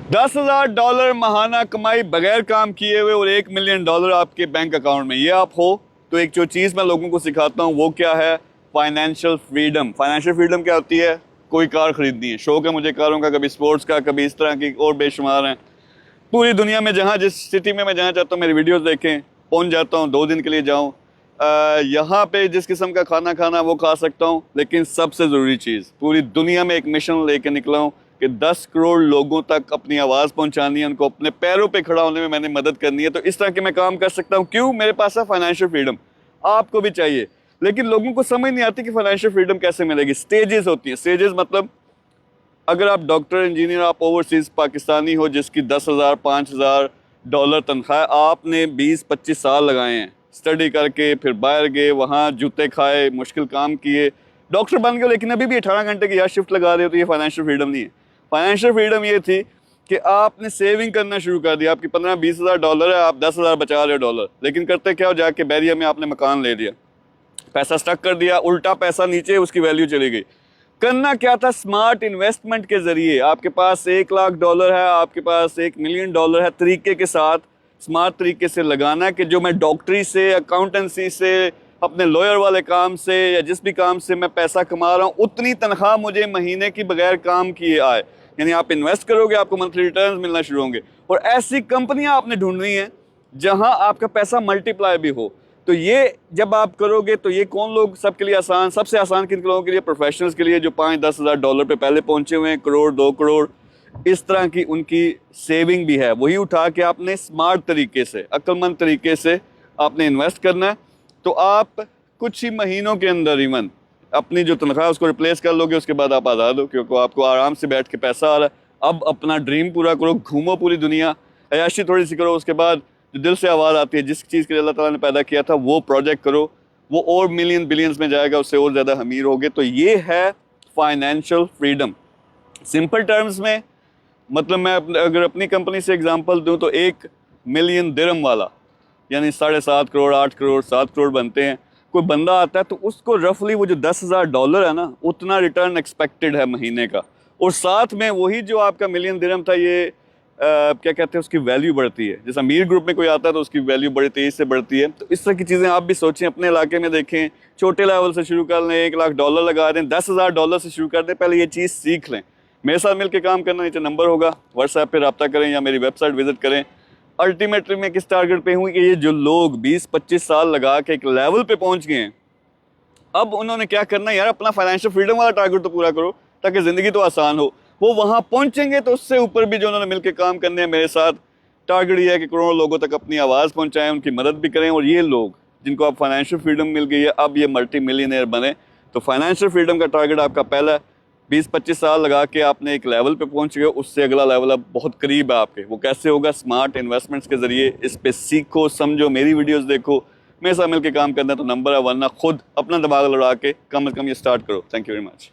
$10,000 माहाना कमाई बगैर काम किए हुए और $1 मिलियन आपके बैंक अकाउंट में, ये आप हो तो एक जो चीज़ मैं लोगों को सिखाता हूँ वो क्या है? Financial freedom. फाइनेंशियल फ्रीडम क्या होती है? कोई कार खरीदनी है, शौक है मुझे कारों का, कभी स्पोर्ट्स का, कभी इस तरह की और बेशुमार हैं। पूरी दुनिया में जहाँ जिस सिटी में मैं जाना चाहता हूँ मेरी वीडियोस देखें, पहुँच जाता हूँ, 2 दिन के लिए जाऊँ, यहाँ पे जिस किस्म का खाना खाना वो खा सकता हूँ। लेकिन सबसे ज़रूरी चीज़, पूरी दुनिया में एक मिशन लेके निकला हूँ कि 10 करोड़ लोगों तक अपनी आवाज़ पहुँचानी है, उनको अपने पैरों पे खड़ा होने में मैंने मदद करनी है। तो इस तरह के मैं काम कर सकता हूँ। क्यों? मेरे पास है फाइनेंशियल फ्रीडम, आपको भी चाहिए। लेकिन लोगों को समझ नहीं आती कि फाइनेंशियल फ्रीडम कैसे मिलेगी। स्टेजेस होती हैं। स्टेजेस मतलब अगर आप डॉक्टर, इंजीनियर, आप ओवरसीज़ पाकिस्तानी हो जिसकी $10,000 $5,000 तनख्वाह, आपने 20-25 साल लगाए हैं स्टडी करके, फिर बाहर गए, वहाँ जूते खाए, मुश्किल काम किए, डॉक्टर बन गए, लेकिन अभी भी 18 घंटे की यार शिफ्ट लगा रहे हो, तो ये फाइनेंशियल फ्रीडम नहीं है। फाइनेंशियल फ्रीडम ये थी कि आपने सेविंग करना शुरू कर दिया। आपकी $15-20 हज़ार डॉलर है, आप 10,000 बचा रहे हो डॉलर, लेकिन करते क्या हो, जाके बैरिया में आपने मकान ले लिया, पैसा स्टक कर दिया, उल्टा पैसा नीचे, उसकी वैल्यू चली गई। करना क्या था? स्मार्ट इन्वेस्टमेंट के जरिए आपके पास $1,00,000 है, आपके पास $1 मिलियन है, तरीके के साथ, स्मार्ट तरीके से लगाना कि जो मैं डॉक्टरी से, अकाउंटेंसी से, अपने लॉयर वाले काम से या जिस भी काम से मैं पैसा कमा रहा हूँ, उतनी तनख्वाह मुझे महीने की बगैर काम किए आए। यानी आप इन्वेस्ट करोगे, आपको मंथली रिटर्न्स मिलना शुरू होंगे। और ऐसी कंपनियां आपने ढूंढनी है जहां आपका पैसा मल्टीप्लाई भी हो। तो ये जब आप करोगे तो ये कौन लोग सबके लिए आसान, सबसे आसान किन लोगों के लिए? प्रोफेशनल्स के लिए जो $5-10 हज़ार डॉलर पे पहले पहुंचे हुए हैं, करोड़, 2 करोड़, इस तरह की उनकी सेविंग भी है। वही उठा के आपने स्मार्ट तरीके से, अक्लमंद तरीके से आपने इन्वेस्ट करना है। तो आप कुछ ही महीनों के अंदर इवन अपनी जो तनख्वाह उसको रिप्लेस कर लोगे। उसके बाद आप आज़ाद हो, क्योंकि आपको आराम से बैठ के पैसा आ रहा है। अब अपना ड्रीम पूरा करो, घूमो पूरी दुनिया, अयाशी थोड़ी सी करो। उसके बाद जो दिल से आवाज़ आती है, जिस चीज़ के लिए अल्लाह ताला ने पैदा किया था, वो प्रोजेक्ट करो, वो और मिलियन बिलियंस में जाएगा, उससे और ज़्यादा अमीर होगे। तो ये है फाइनेंशियल फ्रीडम। सिंपल टर्म्स में मतलब मैं अगर अपनी कंपनी से एग्जांपल दूं तो 1 मिलियन दिरहम वाला, यानी 7.5 करोड़, 8 करोड़, 7 करोड़ बनते हैं। कोई बंदा आता है तो उसको रफली वो जो $10,000 है ना, उतना रिटर्न एक्सपेक्टेड है महीने का। और साथ में वही जो आपका मिलियन दिरहम था, ये क्या कहते हैं, उसकी वैल्यू बढ़ती है। जैसे अमीर ग्रुप में कोई आता है तो उसकी वैल्यू बड़ी तेज़ी से बढ़ती है। तो इस तरह की चीज़ें आप भी सोचें, अपने इलाके में देखें, छोटे लेवल से शुरू कर लें, $1,00,000 लगा दें, $10,000 से शुरू कर दें, पहले ये चीज़ सीख लें। मेरे साथ मिलकर काम करना, नीचे नंबर होगा, व्हाट्सएप पे रब्ता करें या मेरी वेबसाइट विजिट करें। अल्टीमेटली मैं किस टारगेट पे हूँ कि ये जो लोग 20-25 साल लगा के एक लेवल पे पहुँच गए हैं, अब उन्होंने क्या करना है यार, अपना फाइनेंशियल फ्रीडम वाला टारगेट तो पूरा करो ताकि ज़िंदगी तो आसान हो। वो वहाँ पहुँचेंगे तो उससे ऊपर भी जो उन्होंने मिलकर काम करने हैं मेरे साथ, टारगेट ये है कि करोड़ों लोगों तक अपनी आवाज़ पहुँचाएँ, उनकी मदद भी करें। और ये लोग जिनको अब फाइनेंशियल फ्रीडम मिल गई है, अब ये मल्टी मिलियनेयर बने। तो फाइनेंशियल फ्रीडम का टारगेट आपका पहला 20-25 साल लगा के आपने एक लेवल पे पहुंच गए, उससे अगला लेवल अब बहुत करीब है आपके। वो कैसे होगा? स्मार्ट इन्वेस्टमेंट्स के जरिए। इस पे सीखो, समझो, मेरी वीडियोस देखो, मेरे साथ मिलकर काम करना है तो नंबर है, वरना खुद अपना दिमाग लड़ा के कम से कम ये स्टार्ट करो। Thank you very much.